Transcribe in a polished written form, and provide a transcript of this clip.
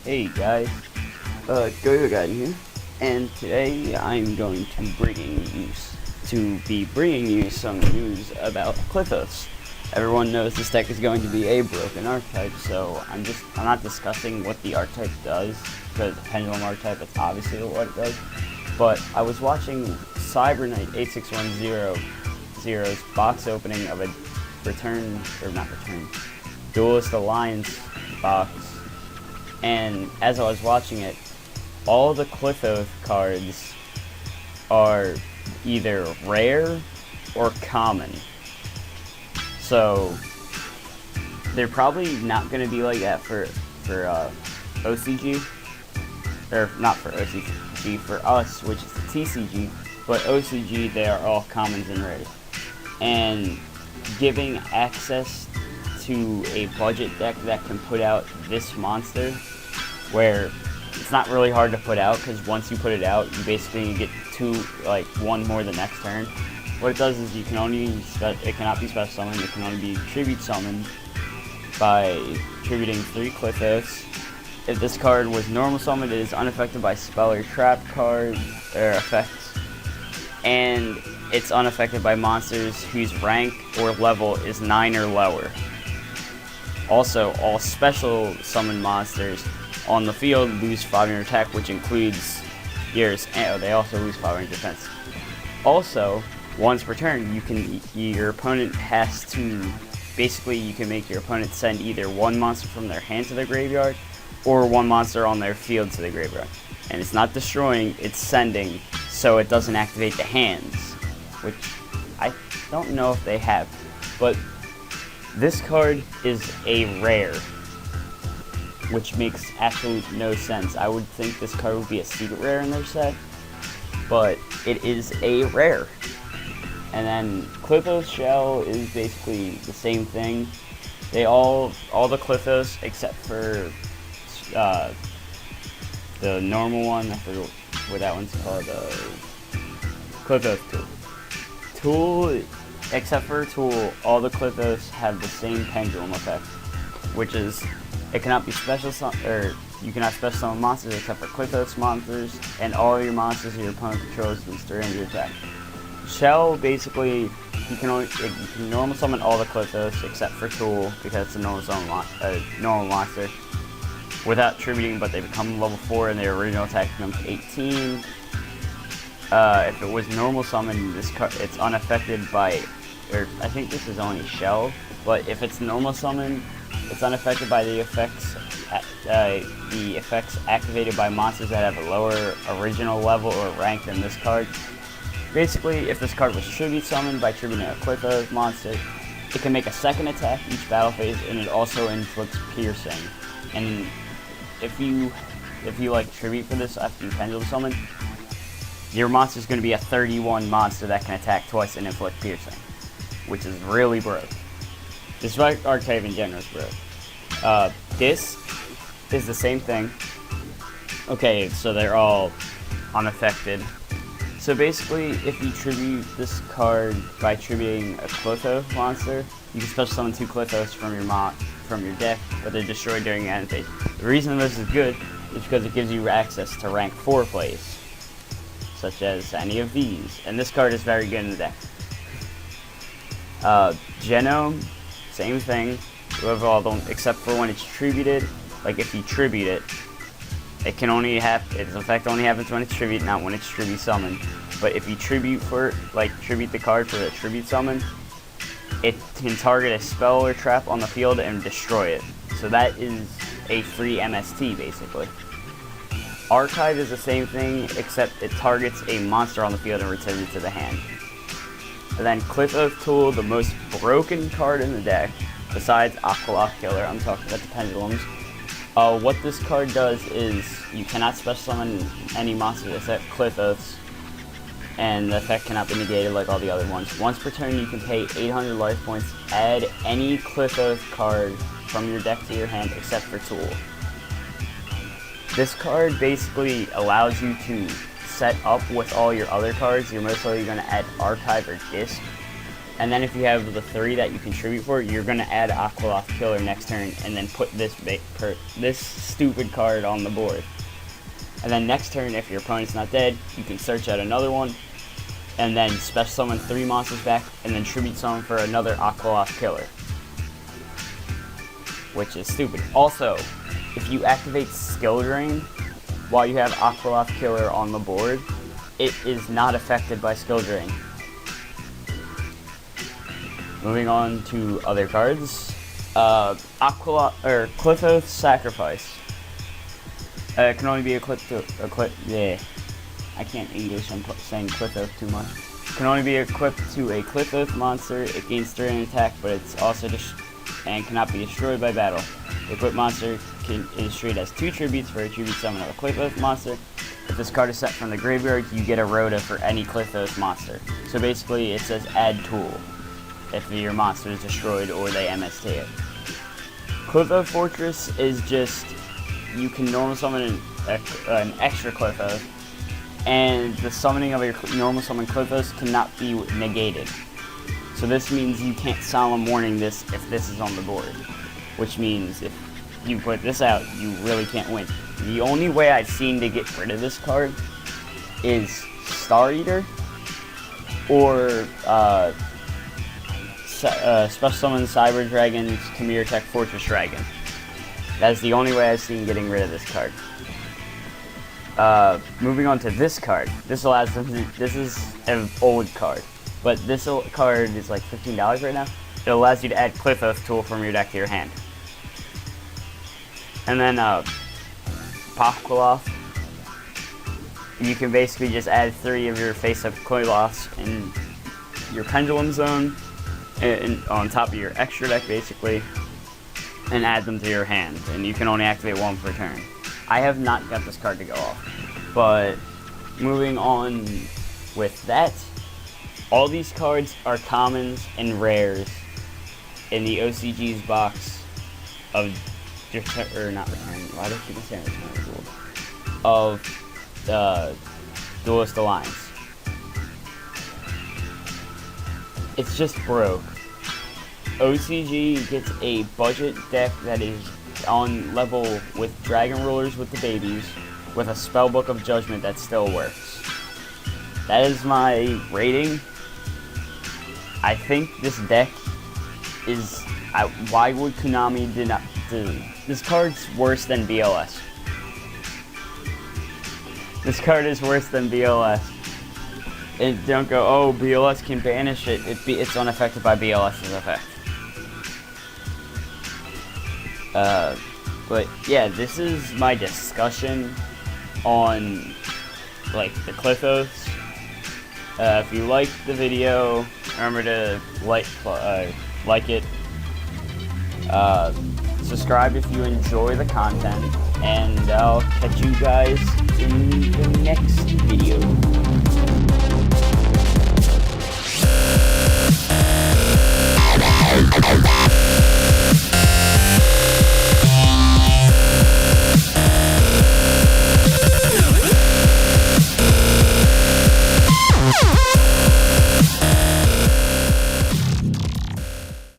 Hey guys, Go Guide here, and today I'm going to be bringing you some news about Qliphoth. Everyone knows this deck is going to be a broken archetype, so I'm not discussing what the archetype does, because the pendulum archetype, that's obviously what it does. But I was watching Cyber Knight 8610's box opening of a Duelist Alliance box. And as I was watching it, all the Qliphoth cards are either rare or common. So they're probably not going to be like that for OCG, or not for OCG, for us, which is the TCG. But OCG, they are all commons and rares. And giving access to a budget deck that can put out this monster, where it's not really hard to put out, because once you put it out, you basically get one more the next turn. What it does is it cannot be special summoned, it can only be tribute summoned by tributing 3 Qliphoths. If this card was normal summoned, it is unaffected by spell or trap card or effects, and it's unaffected by monsters whose rank or level is 9 or lower. Also, all special summon monsters on the field lose 5 in your attack, which includes yours. And they also lose 5 in your defense. Also, once per turn, your opponent has to, basically you can make your opponent send either one monster from their hand to the graveyard, or one monster on their field to the graveyard. And it's not destroying, it's sending, so it doesn't activate the hands, which I don't know if they have. But this card is a rare, which makes absolutely no sense. I would think this card would be a secret rare in their set, but it is a rare. And then Qliphoth Shell is basically the same thing. All the Qliphoths except for the normal one, I forget what that one's called, Qliphoth Tool. Except for Tool, all the Qliphoths have the same pendulum effect, which is you cannot special summon monsters except for Qliphoth's monsters, and all your monsters your opponent controls lose 3 under attack. Shell, basically, you can normal summon all the Qliphoths except for Tool, because it's a normal monster, without tributing, but they become level 4 and their original attack becomes 18. If it was normal summon, this card, it's unaffected by, or I think this is only Shell, but if it's normal summon, it's unaffected by the effects activated by monsters that have a lower original level or rank than this card. Basically, if this card was tribute summoned by tributing a Qliphoth monster, it can make a second attack each battle phase, and it also inflicts piercing. And if you tribute for this after you pendulum summon, your monster is going to be a 31 monster that can attack twice and inflict piercing, which is really broke. This archetype in general is broke. This is the same thing. Okay, so they're all unaffected. So basically, if you tribute this card by tributing a Qliphoth monster, you can special summon 2 Qliphoths from your deck, but they're destroyed during the end phase. The reason this is good is because it gives you access to rank 4 plays, such as any of these, and this card is very good in the deck. Genome, same thing. You have all them, except for when it's tributed. Like if you tribute it, its effect only happens when it's tribute, not when it's tribute summoned. But if you tribute the card for the tribute summon, it can target a spell or trap on the field and destroy it. So that is a free MST basically. Archive is the same thing, except it targets a monster on the field and returns it to the hand. And then Qliphoth Tool, the most broken card in the deck, besides Aqualock Killer, I'm talking about the pendulums. What this card does is you cannot special summon any monsters except Qliphoths, and the effect cannot be negated like all the other ones. Once per turn, you can pay 800 life points, add any Qliphoth card from your deck to your hand except for Tool. This card basically allows you to set up with all your other cards. You're most likely going to add Archive or Disc, And then if you have the 3 that you contribute for, you're going to add Qliphoth Killer next turn, and then put this stupid card on the board. And then next turn, if your opponent's not dead, you can search out another one, and then special summon 3 monsters back, and then tribute summon for another Qliphoth Killer. Which is stupid. Also, if you activate Skill Drain while you have Qliphoth Killer on the board, it is not affected by Skill Drain. Moving on to other cards, Qliphoth Sacrifice. It can only be equipped to I can't English. I'm saying Qliphoth too much. Can only be equipped to a Qliphoth monster. It gains 3 in attack, but it's also and cannot be destroyed by battle. The equipped monster is treated as 2 tributes for a tribute summon of a Qliphoth monster. If this card is set from the graveyard, you get a Rhoda for any Qliphoth monster. So basically, it says add tool if your monster is destroyed or they MST it. Qliphoth Fortress is just, you can normal summon an extra Qliphoth, and the summoning of your normal summon Qliphoths cannot be negated. So this means you can't Solemn Warning this if this is on the board, which means if you put this out, you really can't win. The only way I've seen to get rid of this card is Star Eater, or Special Summon Cyber Dragon's Khmer Tech Fortress Dragon. That's the only way I've seen getting rid of this card. Moving on to this card. This allows them to, this is an old card, but this card is like $15 right now. It allows you to add Qliphoth tool from your deck to your hand. And then Pop Qliphoth. You can basically just add 3 of your face-up Qliphoths in your Pendulum Zone, and on top of your extra deck basically, and add them to your hand, and you can only activate 1 per turn. I have not got this card to go off, but moving on with that, all these cards are commons and rares in the OCG's box of Duelist Alliance. It's just broke. OCG gets a budget deck that is on level with Dragon Rulers with the babies, with a Spellbook of Judgment that still works. That is my rating. I think this deck is... why would Konami this card's worse than BLS. This card is worse than BLS. And don't go, oh, BLS can banish it. It's unaffected by BLS's effect. But yeah, this is my discussion on like the Qliphoths. If you liked the video, remember to like it. Subscribe if you enjoy the content, and I'll catch you guys in the next video.